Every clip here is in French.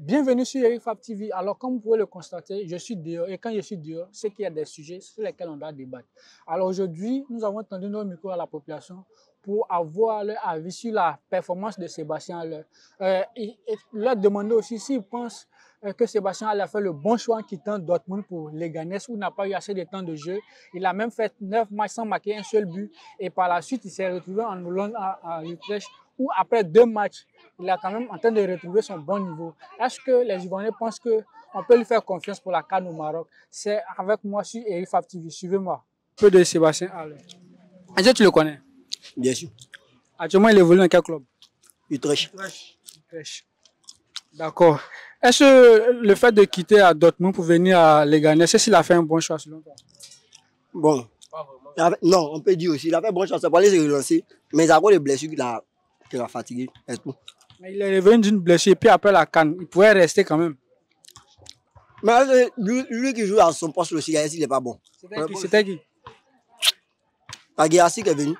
Bienvenue sur Eric Fab TV. Alors, comme vous pouvez le constater, je suis dehors. Et quand je suis dehors, c'est qu'il y a des sujets sur lesquels on doit débattre. Alors aujourd'hui, nous avons tendu nos micros à la population pour avoir leur avis sur la performance de Sébastien Haller. Et leur demander aussi s'ils pensent que Sébastien Haller a fait le bon choix en quittant Dortmund pour Leganés où il n'a pas eu assez de temps de jeu. Il a même fait 9 matchs sans marquer un seul but. Et par la suite, il s'est retrouvé en Hollande à Utrecht où après 2 matchs, il est quand même en train de retrouver son bon niveau. Est-ce que les Ivoiriens pensent qu'on peut lui faire confiance pour la CAN au Maroc? C'est avec moi sur Eric Fab TV. Suivez-moi. Un peu de Sébastien Haller. Est-ce que tu le connais? Bien sûr. Actuellement, il évolue dans quel club? Utrecht. D'accord. Est-ce que le fait de quitter à Dortmund pour venir à Leganés, est-ce qu'il a fait un bon choix selon toi? Bon. Non, on peut dire aussi. Il a fait bon choix. Ça pour aller se relancer. Mais il a encore des blessures qu'il a fatigué. Et tout. Mais il est revenu d'une blessure et puis après la CAN, il pourrait rester quand même. Mais lui qui joue à son poste aussi, il n'est pas bon. C'était qui? Aguilassi qui est venu.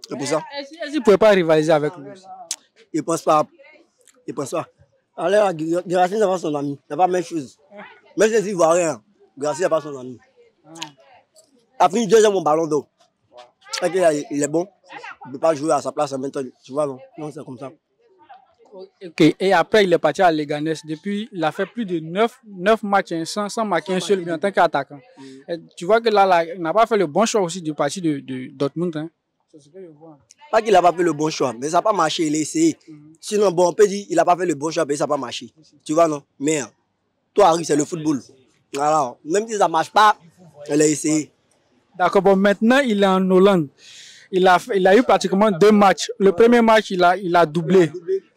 C'est pour ça. Est-ce qu'il ne pouvait pas rivaliser avec lui aussi? Il ne pense pas. Il pense pas. Alors, Aguilassi n'est pas son ami. C'est pas la même chose. Même si il voit rien, Aguilassi n'est pas son ami. Après, il deuxième mon ballon d'eau. Il est bon. Il ne peut pas jouer à sa place maintenant. Tu vois, non? Non, c'est comme ça. Ok, et après il est parti à Leganés. Depuis, il a fait plus de 9 matchs sans marquer un seul but en tant qu'attaquant. Tu vois que là, il n'a pas fait le bon choix aussi du parti de Dortmund. Hein. C'est ce que je vois. Pas qu'il n'a pas fait le bon choix, mais ça n'a pas marché, il a essayé. Sinon, bon, on peut dire qu'il n'a pas fait le bon choix, mais ça n'a pas marché. Tu vois, non? Mais toi, Harry, c'est le football. Alors, même si ça ne marche pas, il a essayé. D'accord, bon, maintenant il est en Hollande. Il a eu pratiquement 2 matchs. Le premier match, il a doublé.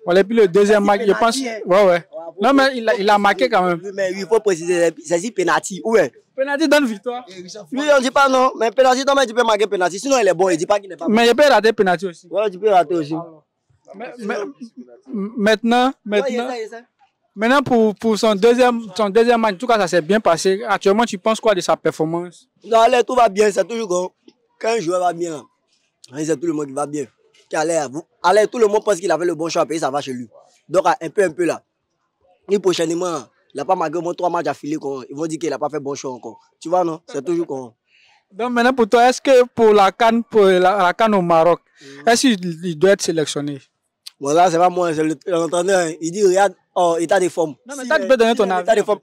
Voilà, puis le deuxième match, je pense. Ouais. Non, mais il a marqué quand même. Mais il faut préciser, c'est si penalty. Ouais. Penalty donne victoire. Lui, on ne dit pas non, mais penalty, tu peux marquer penalty. Sinon, il est bon, il ne dit pas qu'il n'est pas bon. Mais il peut rater penalty aussi. Ouais, tu peux rater aussi. Maintenant, pour son deuxième match, en tout cas, ça s'est bien passé. Actuellement, tu penses quoi de sa performance? Non, allez, tout va bien, c'est toujours comme quand un joueur va bien. C'est tout le monde qui va bien. Allez, tout le monde pense qu'il avait le bon choix à payer, ça va chez lui. Donc, un peu là. Et prochainement, il n'a pas marqué au moins 3 matchs affilés. Ils vont dire qu'il n'a pas fait bon choix encore. Tu vois, non? C'est toujours comme. Donc, maintenant, pour toi, est-ce que pour la CAN au Maroc, est-ce qu'il doit être sélectionné? Voilà, c'est pas moi, c'est l'entraîneur. Il dit, regarde, oh, état de forme. Non, mais tu peux donner ton avis. État de forme.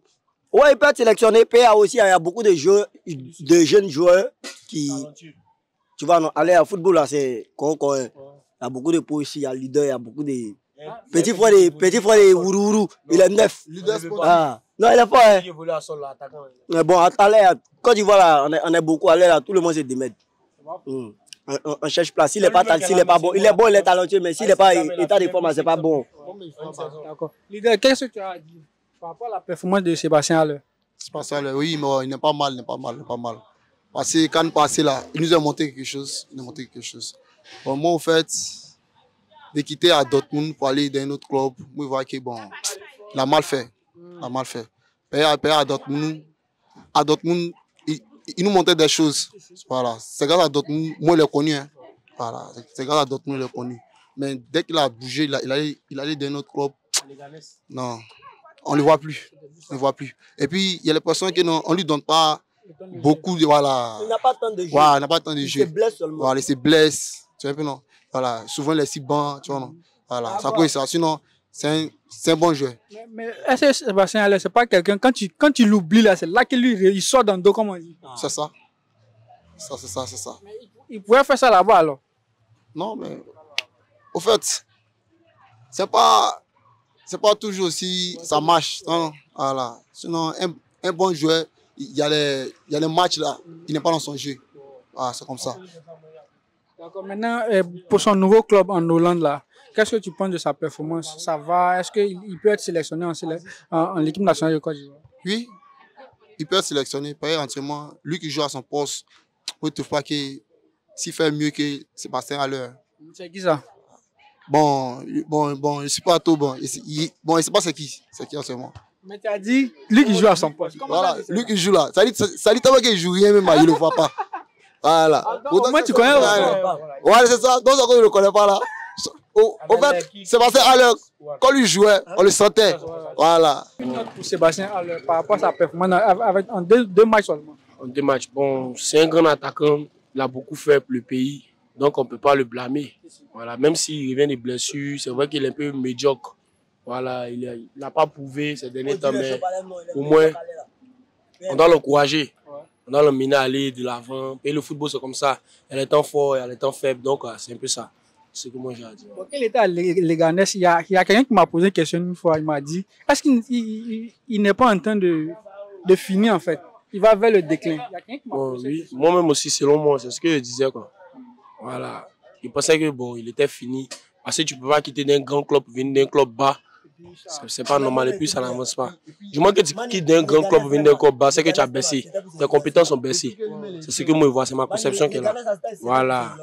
Ouais, il peut être sélectionné. Puis il y a aussi beaucoup de joueurs, de jeunes joueurs qui. Tu vois, non, aller au football, là, c'est con. Il y a beaucoup de pros ici, il y a leader, il y a beaucoup de. Petits frères de Wourourou, il est 9. Ah. Non, il est fort. Hein. Mais bon, quand tu vois là, on est beaucoup à l'air, là, tout le monde se démène. On cherche place. S'il n'est pas bon, il est bon, il est talentueux, mais s'il n'est pas état de forme, c'est pas bon. D'accord. Leader, qu'est-ce que tu as à dire par rapport à la performance de Sébastien Haller? Sébastien Haller, oui, mais il n'est pas mal, Parce que quand passé là, il nous a montré quelque chose. Bon, moi, en fait, de quitter à Dortmund pour aller dans un autre club, moi, je vois que bon, il a mal fait. À Dortmund, il nous montrait des choses. Voilà. C'est grâce à Dortmund, moi, je l'ai connu. Hein. Voilà. C'est grâce à Dortmund, je l'ai connu. Mais dès qu'il a bougé, il allait dans un autre club. Non, on ne le voit plus. Et puis, il y a l'impression qu'on ne lui donne pas beaucoup de. Voilà. Il n'a pas tant de jeu. Voilà, il n'a pas tant de jeu. Il se blesse seulement. Voilà, il se blesse. Tu vois un peu, non? Voilà. Souvent, il est si bon, tu vois, non? Voilà. Ça cause ça. Sinon, c'est un bon joueur. Mais est-ce que Sébastien Haller, c'est pas quelqu'un, quand tu l'oublies là, c'est là qu'il il sort dans le dos, comme on dit. C'est ça. C'est ça. Mais il pouvait faire ça là-bas alors? Non, mais. Au fait, c'est pas toujours aussi ça marche. Non? Voilà. Sinon, un bon joueur, il y a les matchs là, il n'est pas dans son jeu. Ah, c'est comme ça. D'accord. Maintenant, pour son nouveau club en Hollande là, qu'est-ce que tu penses de sa performance? Ça va? Est-ce qu'il peut être sélectionné en l'équipe nationale de Côte d'Ivoire? Oui, il peut être sélectionné. Pareil, entièrement, lui qui joue à son poste, je ne trouve pas qu'il fait mieux que Sébastien Haller. C'est qui ça? Bon, je ne suis pas tout bon. Il ne sait pas c'est qui entièrement. Mais tu as dit, lui qui joue à son poste. Voilà, lui qui joue là. Ça dit tellement qu'il ne joue rien, même, il ne le voit pas. Voilà. Moi, tu connais? Ouais, c'est ça. Donc, on ne le connaît pas là. Au fait, Sébastien Haller, quand lui jouait, on le sentait. Voilà. Une note pour Sébastien Haller par rapport à sa performance en deux matchs seulement. En 2 matchs. Bon, c'est un grand attaquant. Il a beaucoup fait pour le pays. Donc, on ne peut pas le blâmer. Voilà. Même s'il revient des blessures, c'est vrai qu'il est un peu médiocre. Voilà. Il n'a pas prouvé ces derniers temps, mais au moins, on doit l'encourager. On doit le mener à aller de l'avant. Et le football, c'est comme ça. Il y a les temps forts, il y a les temps faibles. Donc, c'est un peu ça. C'est ce que moi j'ai à dire. Bon, quel était Leganés? Il y a quelqu'un qui m'a posé une question une fois. Il m'a dit, est-ce qu'il n'est pas en train de finir en fait? Il va vers le déclin. Il y a quelqu'un qui m'a posé oui. Moi-même aussi, selon moi, c'est ce que je disais, quoi. Voilà. Il pensait que bon, il était fini. Parce que tu ne peux pas quitter d'un grand club pour venir d'un club bas. C'est pas normal et puis ça n'avance pas. Du moment que tu quittes d'un grand club pour venir d'un club bas, c'est que tu as baissé. Tes compétences ont baissé. C'est ce que moi je vois, c'est ma conception qui est là. Voilà.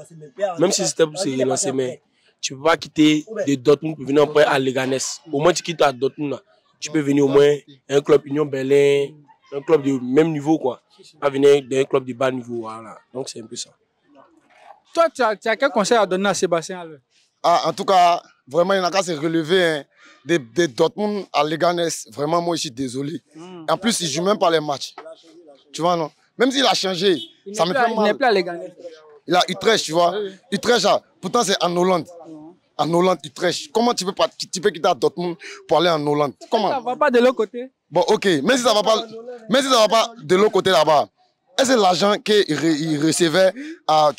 Même si c'était pour se relancer, mais tu ne peux pas quitter de Dortmund pour venir après à Leganés. Au moins tu quittes à Dortmund, là. Tu peux venir au moins à un club Union Berlin, un club de même niveau, quoi. Pas venir d'un club de bas niveau, voilà. Donc c'est un peu ça. Toi, tu as quel conseil à donner à Sébastien Haller? En tout cas, vraiment, il n'a qu'à se relever. Hein. Des Dortmund à Leganés, vraiment, moi, je suis désolé. En plus, il ne joue même pas les matchs. Tu vois, non? Même s'il a changé, ça me fait mal. Il n'est plus à Leganés. Il a Utrecht, tu vois. Utrecht, pourtant, c'est en Hollande. En Hollande, Utrecht. Comment tu peux quitter à Dortmund pour aller en Hollande? Comment? Ça ne va pas de l'autre côté. Bon, ok. Mais si ça ne va pas de l'autre côté là-bas, est-ce que l'argent qu'il recevait à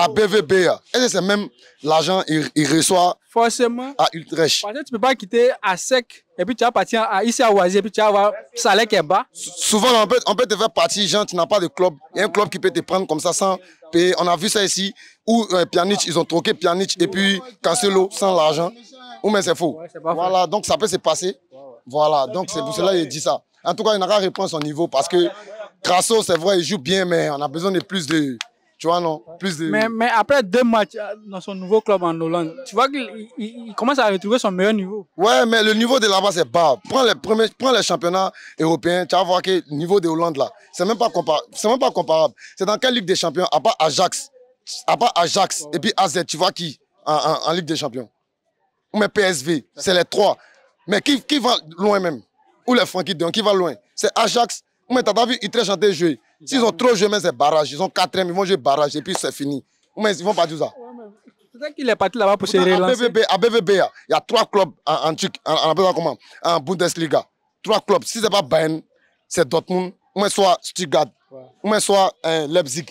BVB, est-ce que c'est même l'argent qu'il reçoit forcément à Utrecht? Parce que tu ne peux pas quitter à sec et puis tu vas partir ici à Oisier et puis tu vas avoir salaire qui est bas. Souvent, on peut te faire partir, genre, tu n'as pas de club. Il y a un club qui peut te prendre comme ça sans payer. On a vu ça ici, où Pjanic, ils ont troqué Pjanic et puis Cancelo sans l'argent. Ou mais c'est faux. Ouais, voilà, donc ça peut se passer. Voilà, donc c'est pour cela qu'il dit ça. En tout cas, il n'a qu'à reprendre son niveau parce que Grasso, c'est vrai, il joue bien, mais on a besoin de plus de... Tu vois, non? Plus de... Mais après 2 matchs dans son nouveau club en Hollande, tu vois qu'il commence à retrouver son meilleur niveau. Ouais, mais le niveau de là-bas, c'est bas. Prends les championnats européens, tu vas voir que le niveau de Hollande, là, c'est même pas comparable. C'est dans quelle Ligue des Champions? À part Ajax, et puis AZ, tu vois qui en Ligue des Champions? Ou mais PSV, c'est les 3. Mais qui va loin même? Ou les Francky de Jong, qui va loin? C'est Ajax. Mais t'as vu Utrecht chanter jouer. S'ils ont trop joué, mais c'est barrage. Ils ont 4e, ils vont jouer barrage et puis c'est fini. Mais ils vont pas dire ça. Peut-être qu'il est parti là-bas pour se relancer. À BVB, il y a 3 clubs en Bundesliga. 3 clubs. Si c'est pas Bayern, c'est Dortmund, ou soit Stuttgart, ou soit Leipzig.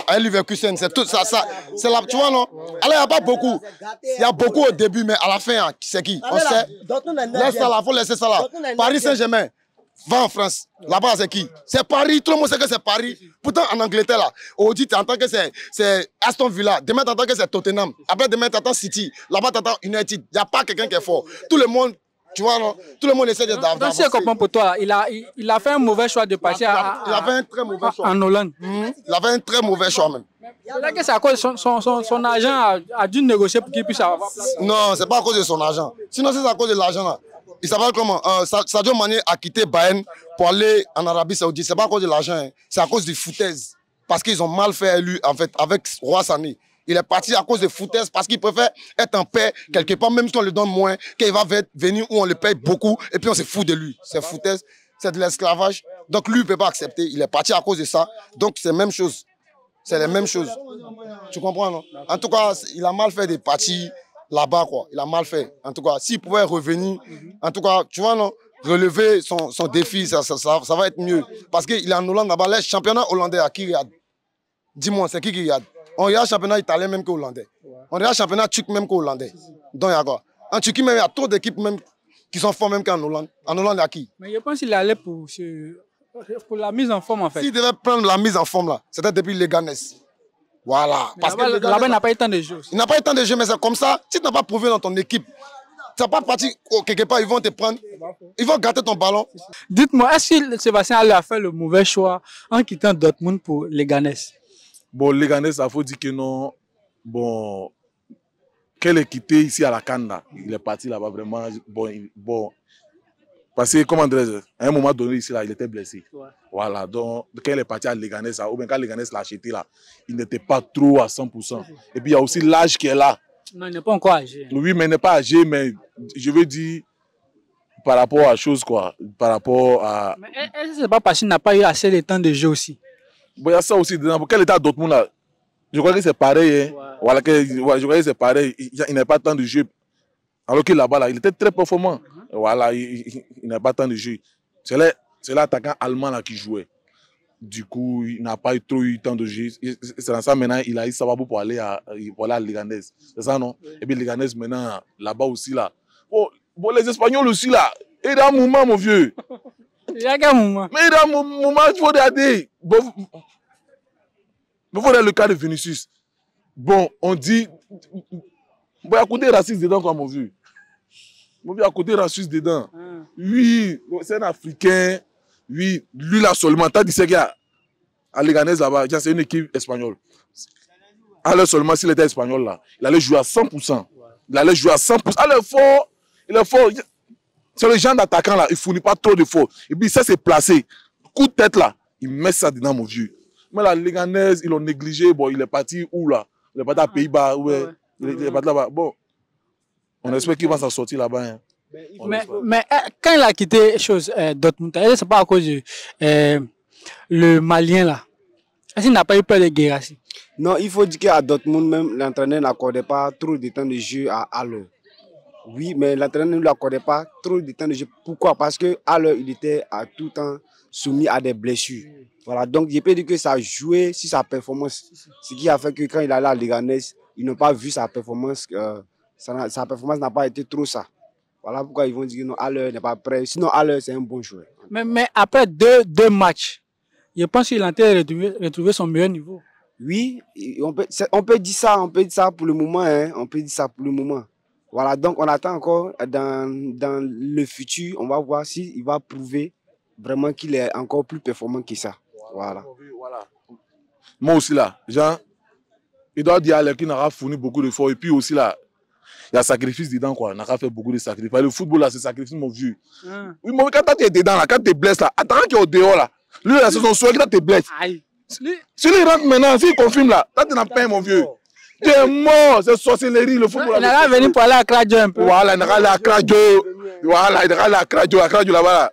À Leverkusen, c'est tout ça. C'est là, tu vois, non? Alors, il n'y a pas beaucoup. Il y a beaucoup au début, mais à la fin, c'est qui? On sait. Laisse ça là, il faut laisser ça là. Paris Saint-Germain. Va en France. Là-bas, c'est qui? C'est Paris. Tout le monde sait que c'est Paris. Pourtant, en Angleterre, là, aujourd'hui, tu entends que c'est Aston Villa. Demain, tu entends que c'est Tottenham. Après, demain, tu entends City. Là-bas, tu entends United. Il n'y a pas quelqu'un qui est fort. Tout le monde, tu vois, non? Tout le monde essaie d'avancer. Donc, si je comprends pour toi, il a fait un mauvais choix de partir il a fait un très mauvais choix. En Hollande. Il a fait un très mauvais choix, même. C'est que c'est à cause de son agent a dû négocier pour qu'il puisse avoir place. Non, c'est pas à cause de son agent. Sinon, c'est à cause de l'argent, là. Il s'appelle comment? Sadio Mané a quitté Bayern pour aller en Arabie Saoudite. C'est pas à cause de l'argent, hein. C'est à cause du foutaise. Parce qu'ils ont mal fait lui, en fait, avec Roi Sané. Il est parti à cause de foutaise parce qu'il préfère être en paix quelque part, même si on lui donne moins, qu'il va venir où on le paye beaucoup et puis on se fout de lui. C'est foutaise, c'est de l'esclavage. Donc lui, il ne peut pas accepter. Il est parti à cause de ça. Donc c'est la même chose. C'est la même chose. Tu comprends, non? En tout cas, il a mal fait de partir là-bas, quoi. Il a mal fait. En tout cas, s'il pouvait revenir, en tout cas, tu vois, non, relever son défi, ça va être mieux. Parce qu'il est en Hollande là-bas. Les championnats hollandais, à qui regarde? Dis-moi, c'est qui regarde? On regarde le championnat italien même que hollandais. On regarde le championnat turc même que hollandais. Donc, il y a quoi? En Turquie, même, il y a trop d'équipes même qui sont fortes même qu'en Hollande. En Hollande, il y a qui? Mais je pense qu'il allait pour la mise en forme, en fait. S'il devait prendre la mise en forme, là, c'était depuis Leganés. Voilà. Parce que là-bas, il n'a pas eu tant de jeux. Il n'a pas eu tant de jeux, mais c'est comme ça. Si tu n'as pas prouvé dans ton équipe, tu n'as pas parti quelque part, ils vont te prendre, ils vont gâter ton ballon. Dites-moi, est-ce que Sébastien Haller a fait le mauvais choix en quittant Dortmund pour Leganés? Bon, Leganés, il faut dire que non. Bon, qu'elle est quittée ici à la Cannes, il est parti là-bas vraiment. Bon. Parce que, comment dire, à un moment donné, ici, là, il était blessé. Ouais. Voilà, donc, quand il est parti à Leganés, ou bien quand Leganés l'a acheté, là, il n'était pas trop à 100%. Et puis, il y a aussi l'âge qui est là. Non, il n'est pas encore âgé. Oui, mais il n'est pas âgé, mais je veux dire, par rapport à chose quoi, par rapport à... Mais est-ce que c'est pas parce qu'il n'a pas eu assez de temps de jeu aussi? Bon, il y a ça aussi dedans. Pour quel état Dortmund là? Je crois que c'est pareil. Hein. Ouais. Voilà, je crois que c'est pareil. Il n'a pas tant de jeu. Alors que là-bas, là, il était très performant. Voilà, il n'a pas tant de jeu. C'est l'attaquant allemand là qui jouait. Du coup, il n'a pas trop eu tant de jeu. C'est dans ça maintenant, il a eu Sababou pour aller à Leganés. C'est ça, non? Et puis Leganés maintenant, là-bas aussi là. Bon, les Espagnols aussi là. Il y a un moment, mon vieux. Il y a un moment. Mais il y a un moment, il faut regarder. Bon, vous voyez le cas de Vinicius. Bon, on dit. Bon, il y a un côté raciste dedans, quoi, mon vieux. Bon, il y a un côté raciste dedans. Oui, c'est un Africain. Oui, lui là seulement. T'as dit, c'est qu'il y a à Leganés là-bas, c'est une équipe espagnole. Alors seulement, s'il était espagnol là, il allait jouer à 100%. Il allait jouer à 100%. Alors, il est fort. C'est le genre d'attaquant là, il ne fournit pas trop de fort. Et puis, ça, c'est placé. Coup de tête là, il met ça dedans, mon vieux. Mais là, Leganés, ils l'ont négligé. Bon, il est parti où là? Il est parti à Pays-Bas. Ouais. Il est parti là-bas. Bon, on espère qu'il va s'en sortir là-bas. Hein. Mais quand il a quitté Dortmund, c'est pas à cause de le Malien là. Est-ce qu'il n'a pas eu peur de Guirassy? Non, il faut dire qu'à Dortmund même, l'entraîneur n'accordait pas trop de temps de jeu à Haller. Oui, mais l'entraîneur ne lui accordait pas trop de temps de jeu. Pourquoi? Parce que Haller, il était à tout temps soumis à des blessures. Voilà, donc je peux dire que ça a joué sur sa performance. Ce qui a fait que quand il allait à Leganés, ils n'ont pas vu sa performance. Sa performance n'a pas été trop ça. Voilà pourquoi ils vont dire que non, Haller n'est pas prêt. Sinon, Haller, c'est un bon joueur. Mais après deux matchs, je pense qu'il a retrouvé son meilleur niveau. Oui, on peut dire ça pour le moment. Hein, on peut dire ça pour le moment. Voilà, donc on attend encore dans le futur, on va voir s'il va prouver vraiment qu'il est encore plus performant que ça. Voilà. Moi aussi là, Jean, il doit dire à l'air qu'il n'a pas fourni beaucoup d'efforts. Et puis aussi là, il y a sacrifice dedans quoi. On n'a pas fait beaucoup de sacrifices. Le football là, c'est sacrifice, mon vieux. Oui, mais quand tu es dedans là, quand tu es blessé là, attends qu'il est au dehors là. Lui, la saison soit quand tu es blessé. Si il rentre maintenant, s'il confirme là, là tu n'as pas mon vieux. Tu es mort, c'est sorcellerie, le football. Il n'a pas venu pour aller à Kradio un peu. Voilà, il n'a pas allé à Kradio. Voilà, il n'a pas allé à Kradio là-bas.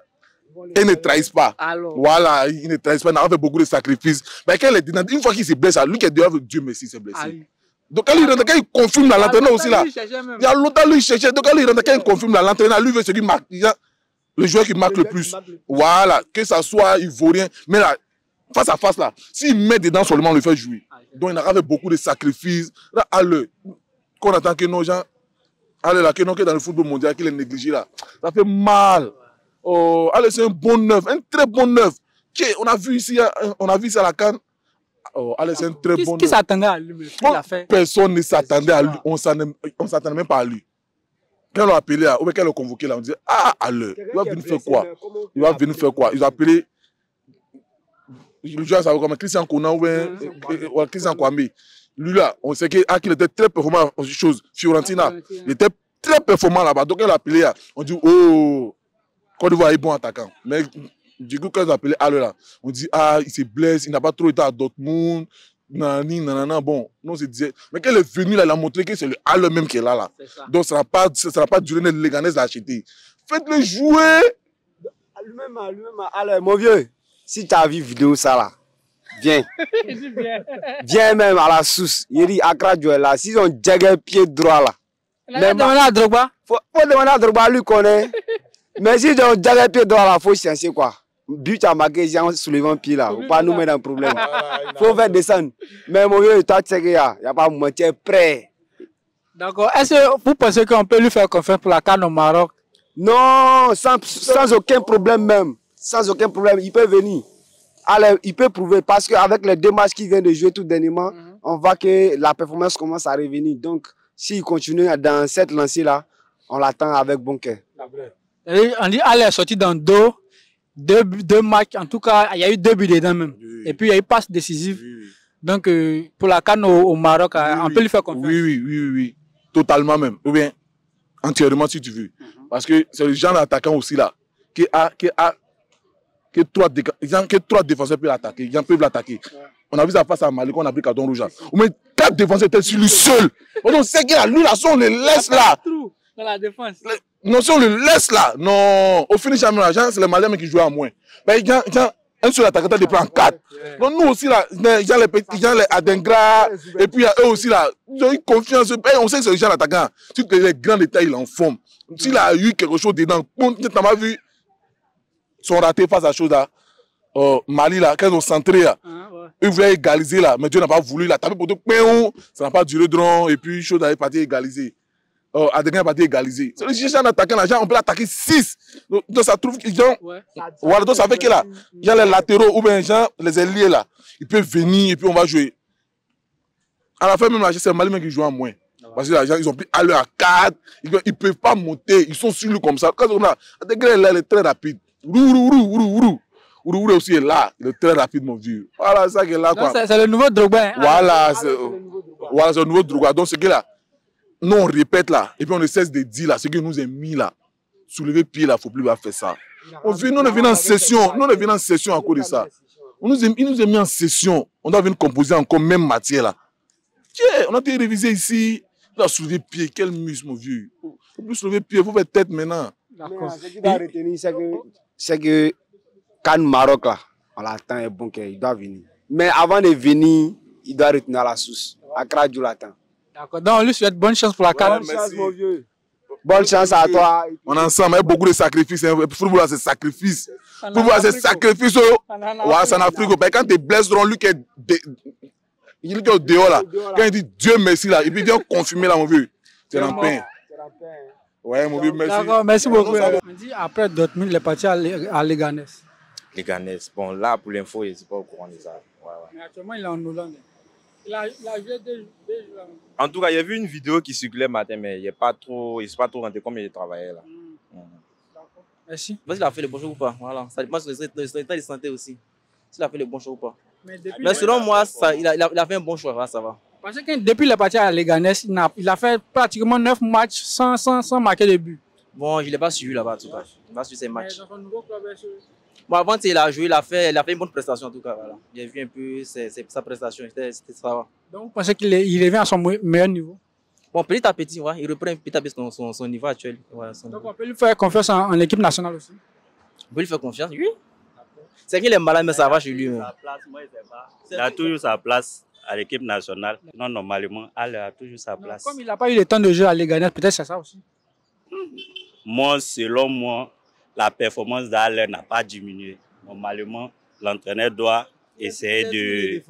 Il ne trahissent pas. Alors. Voilà, il ne trahissent pas, il n'a pas fait beaucoup de sacrifices. Mais quand une fois qu'il se blesse, lui qui est dehors, Dieu merci, il s'est blessé. Donc quand il confirme l'entraîneur aussi là, il y a longtemps lui cherchait. Donc quand il confirme l'entraîneur, lui veut celui qui marque, le joueur qui marque le plus. Voilà, que ça soit ivoirien, mais là, face à face là, s'il met dedans seulement, on le fait jouer. Donc il n'a pas fait beaucoup de sacrifices. Là, qu'on attend que nos gens, là, que dans le football mondial, qu'il est négligé là, ça fait mal. Oh, allez, c'est un bon neuf, un très bon neuf. On a vu ici à la CAN. Oh, allez, c'est un très bon neuf. Qui s'attendait à lui? Personne ne s'attendait à lui. On ne s'attendait même pas à lui. Quand on l'a appelé, ou quand on l'a convoqué là, on disait, allez, il va venir faire quoi? Il va venir faire quoi? Ils ont appelé. Le joueur savait comme Christian Kona ou Christian Kwame. Lui là, on sait qu'il était très performant en chose. Fiorentina, il était très performant là-bas. Donc on l'a appelé là, on dit oh, Côte d'Ivoire est bon attaquant. Mais du coup quand ils ont appelé Haller là, on dit il se blesse, il n'a pas trop été à Dortmund, nanana. Bon, non on se disait, mais quand il est venu là, il a montré que c'est le Haller même qui est là. Donc ça n'a pas duré, le Leganés l'a acheté. Faites-le jouer. Lui-même, Haller, mon vieux. Si tu as vu vidéo ça là, viens. Viens même à la source. Il dit Accra Joël là, s'ils ont dégagé pied droit là. Demandez à Drogba. Faut demander à Drogba, lui connaît. Mais s'ils ont dégagé pied droit là, il faut chercher quoi. But à marquer, Jean soulevant pied là. Faut pas nous mettre en problème. Faut faire descendre. Mais mon vieux, toi tu sais qu'il y a pas moment, tu es prêt. D'accord. Est-ce que vous pensez qu'on peut lui faire confiance pour la CAN au Maroc? Non, sans aucun problème même. Sans aucun problème, il peut venir. Alors, il peut prouver parce qu'avec les deux matchs qu'il vient de jouer tout dernièrement, on voit que la performance commence à revenir. Donc, s'il continue dans cette lancée-là, on l'attend avec bon cœur. On dit Haller est sorti dans deux matchs. En tout cas, il y a eu 2 buts dedans même. Oui. Et puis, il y a eu passe décisive. Oui. Donc, pour la CAN au Maroc, on peut lui faire confiance. Oui. Totalement même. Ou bien, entièrement si tu veux. Parce que c'est le genre d'attaquant aussi là, que 3 défenseurs peuvent l'attaquer. Ils peuvent l'attaquer. On a vu ça face à Mali, on a pris carton rouge. Mais 4 défenseurs étaient sur lui seul. On sait que lui, là, on les laisse là. Dans la défense. Non, si on le laisse là, non. Au finish, c'est les Maliens qui jouent à moins. Mais il y a un seul attaquant qui prend 4. Donc nous aussi là, il y a les petits, il y a les Adengra, et puis il y a eux aussi là. Ils ont eu confiance. On sait que c'est le genre d'attaquant. Si les grands détails, il est en forme. S'il a eu quelque chose dedans, tu n'as pas vu son raté face à chose là. Mali là, quand ils ont centré là. Ils voulaient égaliser là, mais Dieu n'a pas voulu. Il a tapé pour tout, ça n'a pas duré drôle, et puis chose est parti égaliser. Adenga est parti égaliser. C'est le cherche un attaquant là, on peut l'attaquer 6. Donc ça trouve qu'ils ont. Voilà, donc ça fait que là, il y a les latéraux ou bien les ailiers là. Ils peuvent venir et puis on va jouer. À la fin même là, c'est Mali qui joue en moins. Parce que les gens, ils ont pris à l'heure à 4, ils ne peuvent pas monter, ils sont sur lui comme ça. Quand on a Adenga là, il est très rapide. Ourourou aussi est là, il est très rapide, mon vieux. Voilà, ça qui est là. C'est le nouveau Drogba. Hein? Voilà, c'est le nouveau Drogba. Donc, ce qui est là, nous on répète là, et puis on ne cesse de dire là, ce qui nous est mis là. Soulever pied là, il ne faut plus faire ça. Nous, on est en session, à cause de ça. Il nous est mis en session, on doit venir composer encore même matière là. Tiens, on a été révisé ici, on a soulevé pied, quel muscle, mon vieux. Il ne faut plus soulever pied, il faut faire tête maintenant. D'accord. Ce qu'il doit retenir, c'est que quand Maroc là, on l'attend, est bon qu'il doit venir. Mais avant de venir, il doit retenir à la source. Accra Dieu l'attend. D'accord. Donc on lui souhaite bonne chance pour la CAN. Bonne chance, mon vieux. Bonne chance à toi. On est ensemble, il y a beaucoup de sacrifices. Le football, c'est sacrifice. Le football, c'est sacrifice. Ouais, c'est en Afrique. Quand tu blesses, lui qui est au dehors là, quand il dit Dieu merci là, et puis il vient confirmer là, mon vieux. C'est en pain. Ouais, mon vieux, merci. D'accord, merci beaucoup. On dit après Dortmund, il est parti à Leganés. Leganés. Bon, là, pour l'info, je ne suis pas au courant de ça. Ouais. Mais actuellement, il est en Hollande. Il a joué deux jours. En tout cas, il y a vu une vidéo qui circulait matin, mais il ne s'est pas trop rentré comme il travaillait là. D'accord. Merci. S'il a fait le bon choix ou pas. Voilà. Ça dépend de son état de santé aussi. S'il a fait le bon choix ou pas. Mais selon moi, il a fait un bon choix. Voilà, ça va. Parce que depuis le parti à Leganés, il a fait pratiquement 9 matchs sans marquer de but. Bon, je ne l'ai pas suivi là-bas en tout cas. Je n'ai pas suivi ces matchs. Dans son nouveau club, bon, avant, il a joué, il a fait une bonne prestation en tout cas. Voilà. J'ai vu un peu sa prestation, c'était ça. Donc vous pensez qu'il revient à son meilleur niveau? Bon, petit à petit, ouais, il reprend petit à petit son niveau actuel. Ouais, donc on peut lui faire confiance en équipe nationale aussi? On peut lui faire confiance, oui. C'est qu'il est malade, mais ça va chez lui. Il a toujours sa place à l'équipe nationale. Non, normalement, il a toujours sa place. Comme il n'a pas eu le temps de jouer à Leganés, peut-être c'est ça aussi. Moi, selon moi, la performance d'Alain n'a pas diminué. Normalement, l'entraîneur doit essayer de...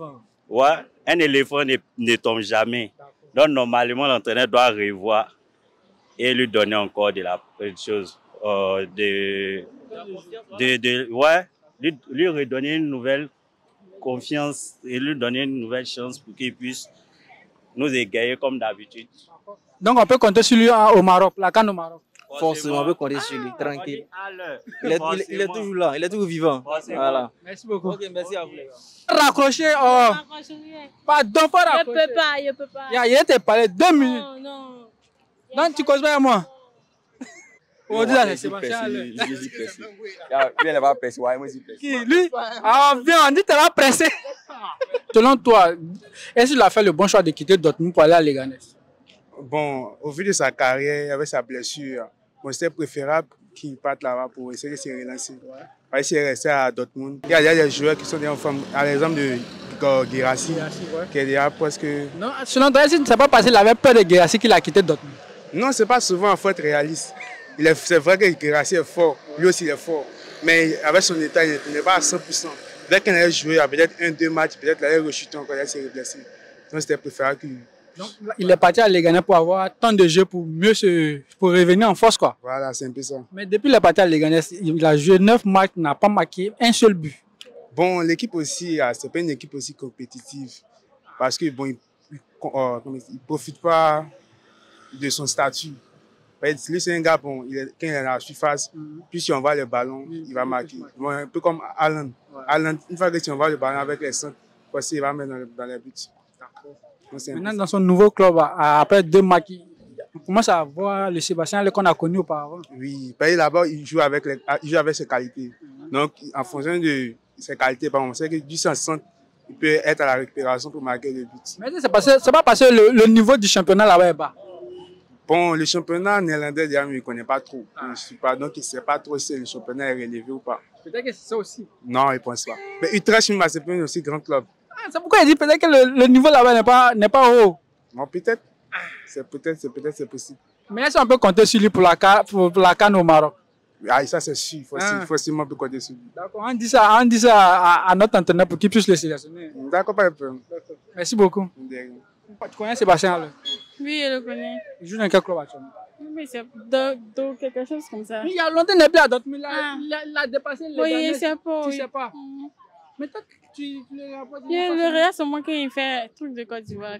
Ouais, un éléphant ne tombe jamais. Donc, normalement, l'entraîneur doit revoir et lui donner encore de la chose. Ouais, lui redonner une nouvelle confiance et lui donner une nouvelle chance pour qu'il puisse nous égayer comme d'habitude. Donc, on peut compter sur lui au Maroc, la CAN au Maroc. Forcément, on peut compter sur lui, tranquille. Il est toujours là, il est toujours vivant. Voilà. Merci beaucoup. Ok, merci à vous. Raccrocher, pardon, pas raccrocher. Je peux pas. Il était parlé 2 minutes. Non. Donc, tu causes pas à moi. On dit là, c'est Sébastien. Lui, il n'a pas pressé. Ouais, moi, je suis pressé. Qui? Lui? Ah, viens, on dit que tu vas presser. Selon toi, est-ce qu'il a fait le bon choix de quitter Dortmund pour aller à Leganés? Bon, au vu de sa carrière, avec sa blessure, c'était préférable qu'il parte là-bas pour essayer de se relancer. Parce qu'il est resté à Dortmund. Il y a des joueurs qui sont déjà en forme, à l'exemple de Guirassy, qui est déjà presque... Non, selon toi, est-ce que ça pas passé, il avait peur de Guirassy qu'il a quitté Dortmund? Non, c'est pas souvent, en fait, réaliste. C'est vrai que Guirassy est fort, lui aussi il est fort, mais avec son état, il n'est pas à 100%. Dès qu'il allait jouer, il y a peut-être 1-2 matchs, peut-être qu'il allait rechuter encore, il allait se reblesser. Donc c'était préférable qu'il... Donc, il est parti à Leganés pour avoir tant de jeux pour pour revenir en force, quoi. Voilà, c'est un peu ça. Mais depuis qu'il est parti à Leganés, il a joué 9 matchs, n'a pas marqué un seul but. Bon, l'équipe aussi, c'est pas une équipe aussi compétitive. Parce que bon, il profite pas de son statut. Lui, c'est un gars, bon, quand il est dans la surface, puis si on voit le ballon, il va marquer. Bon, un peu comme Alan. Alan, une fois que si on voit le ballon avec les centres, il va mettre dans les buts. Maintenant, dans son nouveau club, après 2 matchs, on commence à voir le Sébastien qu'on a connu auparavant. Oui, là-bas, il joue avec ses qualités. Donc, en fonction de ses qualités, on sait que du centre, il peut être à la récupération pour marquer le but. Mais c'est pas parce que le niveau du championnat là-bas est bas. Bon, le championnat néerlandais, je ne connais pas trop. Je suis pas, donc je ne sais pas trop si le championnat est relevé ou pas. Peut-être que c'est ça aussi. Non, je ne pense pas. Mais Utrecht, c'est pas un aussi grand club. Ah, c'est pourquoi il dit peut-être que le niveau là-bas n'est pas haut. Bon, peut-être. C'est possible. Mais est-ce qu'on peut compter sur lui pour la CAN au Maroc? Ah, ça c'est sûr. Il faut sûrement compter sur lui. D'accord, on dit ça à notre entraîneur pour qu'il puisse le sélectionner. D'accord, pas de problème. Merci beaucoup. Tu connais Sébastien Haller? Oui, je le connais. Il joue dans quel club actuellement? Oui, c'est dans quelque chose comme ça. Il y a longtemps, il n'est plus à Dortmund. Il a dépassé les Oui, je sais pas. Tu oui. sais pas. Mais toi, tu le rapportes. Le Real, c'est moi qui fait truc de Côte d'Ivoire.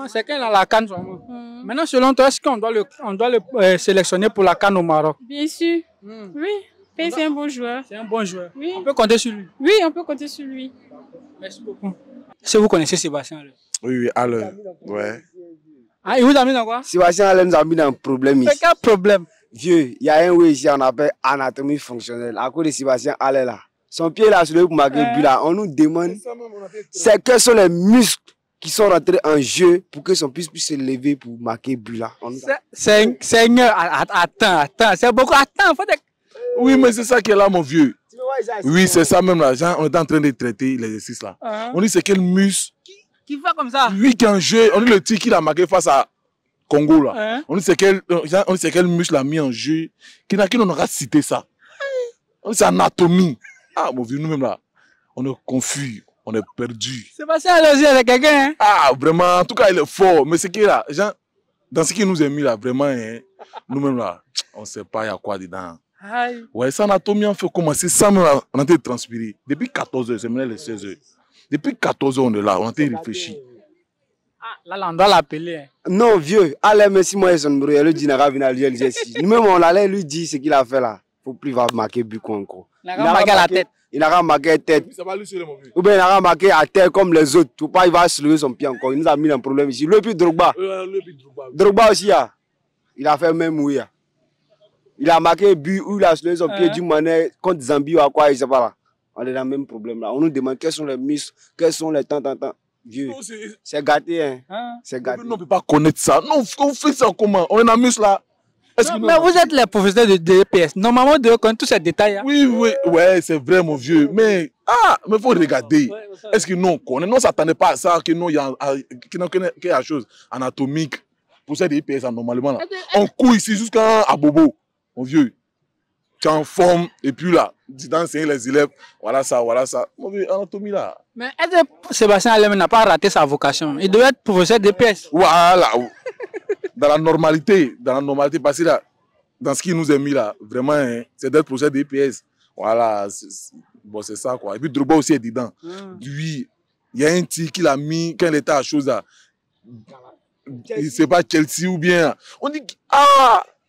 C'est quand il a la CAN seulement. Maintenant, selon toi, est-ce qu'on doit le sélectionner pour la CAN au Maroc? Bien sûr. Oui. C'est un bon joueur. C'est un bon joueur. Oui. On peut compter sur lui. Oui, on peut compter sur lui. Merci beaucoup. Est-ce que vous connaissez Sébastien Haller? Oui, Haller. Ouais. Ah, il vous a mis dans quoi? Sébastien Haller nous a mis dans un problème ici. Quel problème? Vieux, il y a un way ici, on appelle anatomie fonctionnelle. À cause de Sébastien Haller là. Son pied là, sur le pour marquer le but là, on nous demande c'est quels sont les muscles qui sont rentrés en jeu pour que son puisse se lever pour marquer le but là. Seigneur, attends, c'est beaucoup. Attends, faut que... Oui, mais c'est ça qui est là, mon vieux. Oui, c'est ça même là. Genre, on est en train de traiter l'exercice là. On dit c'est quel muscle qui fait comme ça. Lui qui est en jeu, on dit le tir qu'il a marqué face à Congo là. On dit c'est quel muscle a mis en jeu. Qui n'aura cité ça. On dit c'est anatomie. Ah, mon vieux, nous-mêmes là, on est confus, on est perdu. C'est passé à l'osier avec quelqu'un, hein? Ah, vraiment, en tout cas, il est fort. Mais ce qui est là, genre, dans ce qui nous est mis là, vraiment, hein, nous-mêmes là, on ne sait pas il y a quoi dedans. Aïe. Ouais, ça, l'anatomie, on fait commencer sans même, on a été transpiré. Depuis 14 h, c'est maintenant les 16 h. Depuis 14 h, on est là, on a été réfléchi. Ah, là, on doit l'appeler. Hein. Non, vieux, allez, merci, moi, son numéro, il dit, nous-mêmes, on allait lui dire ce qu'il a fait là. Il ne faut plus il va marquer but encore. Il n'a pas marqué à la tête. Il n'a pas marqué à la tête. Ou bien il n'a pas marqué à terre comme les autres. Tout pas, il va se lever son pied encore. Il nous a mis un problème ici. Le puis Drogba. Drogba aussi, il a fait même oui. Il a marqué un but où il a se levé son pied d'une manière contre Zambie ou à quoi, il ne sait pas là. On est dans le même problème là. On nous demande quels sont les muscles, quels sont les temps. Vieux. C'est gâté, hein. C'est gâté. On ne peut pas connaître ça. Non, on fait ça comment? On est dans le muscle là. Non, mais vous êtes les professeurs de DPS. Normalement, vous connaissez tous ces détails. Hein. Oui, ouais, c'est vrai, mon vieux. Mais il faut regarder. Est-ce que nous, on connaît? Non, ça s'attendait pas à ça, que nous, il y a quelque chose anatomique. Pour ça, des DPS, normalement, là. On court ici jusqu'à Bobo, mon vieux. Tu es en forme, et puis là, tu t'enseignes les élèves. Voilà ça. Mon vieux, anatomie là. Mais est-ce que Sébastien Haller n'a pas raté sa vocation? Il devait être professeur de DPS. Voilà. Dans la normalité, parce que là, dans ce qui nous est mis là, vraiment, hein, c'est d'être projet d'EPS. Voilà, bon, c'est ça quoi. Et puis Drogba aussi est dedans. Lui, il y a un tir qu'il a mis quand il était à chose là. Il sait pas Chelsea ou bien. On dit,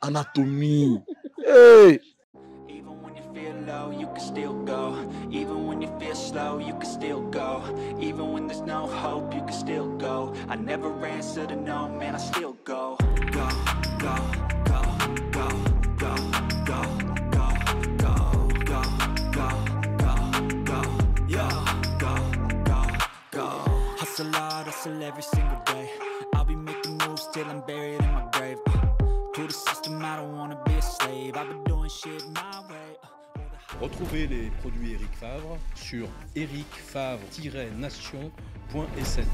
anatomie. Hey. You can still go. Even when you feel slow, you can still go. Even when there's no hope, you can still go. I never answer to no, man, I still go. Go, go, go, go, go, go, go, go, go, go, go, go, go. Hustle hard, hustle every single day. I'll be making moves till I'm buried in my grave. To the system, I don't wanna be a slave. I've been doing shit my way. Retrouvez les produits Eric Favre sur ericfavre-nation.sn.